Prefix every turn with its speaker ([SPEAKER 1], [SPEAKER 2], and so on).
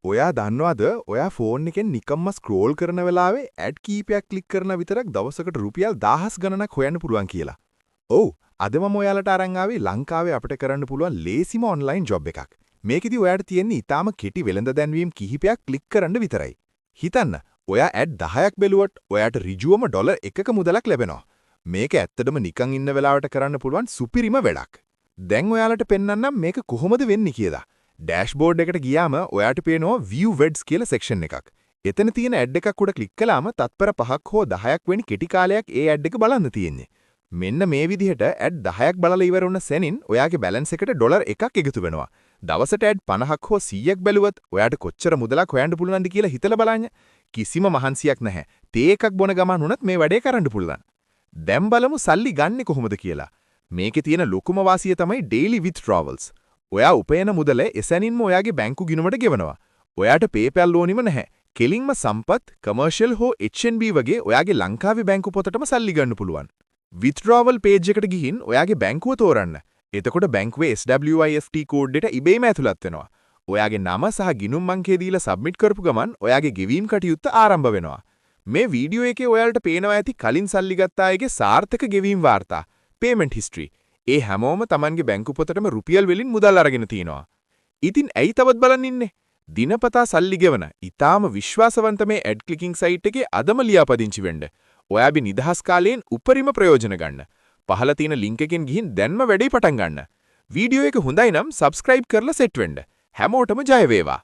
[SPEAKER 1] ඔයා දන්නවද ඔයා ෆෝන් එකෙන් නිකම්ම ස්ක්‍රෝල් කරන වෙලාවේ ඇඩ් කීපයක් ක්ලික් කරන විතරක් දවසකට රුපියල් 1000 ගණනක් හොයන්න පුළුවන් කියලා. ඔව්, අද මම ඔයාලට අරන් ආවේ ලංකාවේ අපිට කරන්න පුළුවන් ලේසිම ඔන්ලයින් ජොබ් එකක්. මේකෙදි ඔයාට තියෙන්නේ ඊටාම කෙටි වෙළඳ දැන්වීම් කිහිපයක් ක්ලික් කරන්න විතරයි. හිතන්න, ඔයා ඇඩ් 10ක් බැලුවොත් ඔයාට ඍජුවම ඩොලර් 1ක මුදලක් ලැබෙනවා. මේක ඇත්තටම නිකන් ඉන්න වෙලාවට කරන්න පුළුවන් සුපිරිම වැඩක්. දැන් ඔයාලට පෙන්වන්නම් මේක කොහොමද වෙන්නේ කියලා. ඩෑෂ්බෝඩ් එකට ගියාම ඔයාට පේනවා view words කියලා සෙක්ෂන් එකක්. එතන තියෙන ඇඩ් එකක් උඩ ක්ලික් කළාම තත්පර 5ක් හෝ 10ක් වෙනි කෙටි කාලයක් ඒ ඇඩ් එක බලන්න තියෙන්නේ. මෙන්න මේ විදිහට ඇඩ් 10ක් බලලා ඉවර වුණ සෙනින් ඔයාගේ බැලන්ස් එකට ඩොලර් 1ක් එකතු වෙනවා. දවසට ඇඩ් 50ක් හෝ 100ක් බැලුවත් ඔයාට කොච්චර මුදලක් හොයන්න පුළුවන්ද කියලා හිතලා බලන්න. කිසිම මහන්සියක් නැහැ. තේ එකක් බොන ගමන් වුණත් මේ වැඩේ කරන්න පුළුවන්. දැන් බලමු සල්ලි ගන්නෙ කොහොමද කියලා. මේකේ තියෙන ලොකුම වාසිය තමයි daily withdrawals. ඔයා උපයන මුදල එසැනින්ම ඔයාගේ බැංකු ගිණුමට ගෙවනවා. ඔයාට PayPal ඕනිම නැහැ. කෙලින්ම සම්පත්, commercial හෝ HNB වගේ ඔයාගේ ලංකාවේ බැංකු පොතටම සල්ලි ගන්න පුළුවන්. withdrawal page එකට ගිහින් ඔයාගේ බැංකුව තෝරන්න. එතකොට බැංකුවේ SWIFT කෝඩ් එක ඉබේම ඇතුළත් වෙනවා. ඔයාගේ නම සහ ගිණුම් අංකය දීලා සබ්මිට් කරපු ගමන් ඔයාගේ ගෙවීම් කටයුත්ත ආරම්භ වෙනවා. මේ වීඩියෝ එකේ ඔයාලට පේනවා ඇති කලින් සල්ලි ගත්ත අයගේ සාර්ථක ගෙවීම් වාර්තා, payment history. ඒ හැමෝම Tamanගේ බැංකු පොතටම රුපියල් වලින් මුදල් අරගෙන තිනවා. ඉතින් ඇයි තවත් බලන් ඉන්නේ? දිනපතා සල්ලි ගෙවන ඊටාම විශ්වාසවන්ත මේ ඇඩ් ක්ලිකින් සයිට් එකේ අදම ලියාපදිංචි වෙන්න. ඔයාගේ නිදහස් කාලයෙන් උපරිම ප්‍රයෝජන ගන්න. පහළ තියෙන ලින්ක් එකෙන් ගිහින් දැන්ම වැඩේ පටන් ගන්න. වීඩියෝ එක හොඳයි නම් subscribe කරලා සෙට් වෙන්න. හැමෝටම ජය වේවා.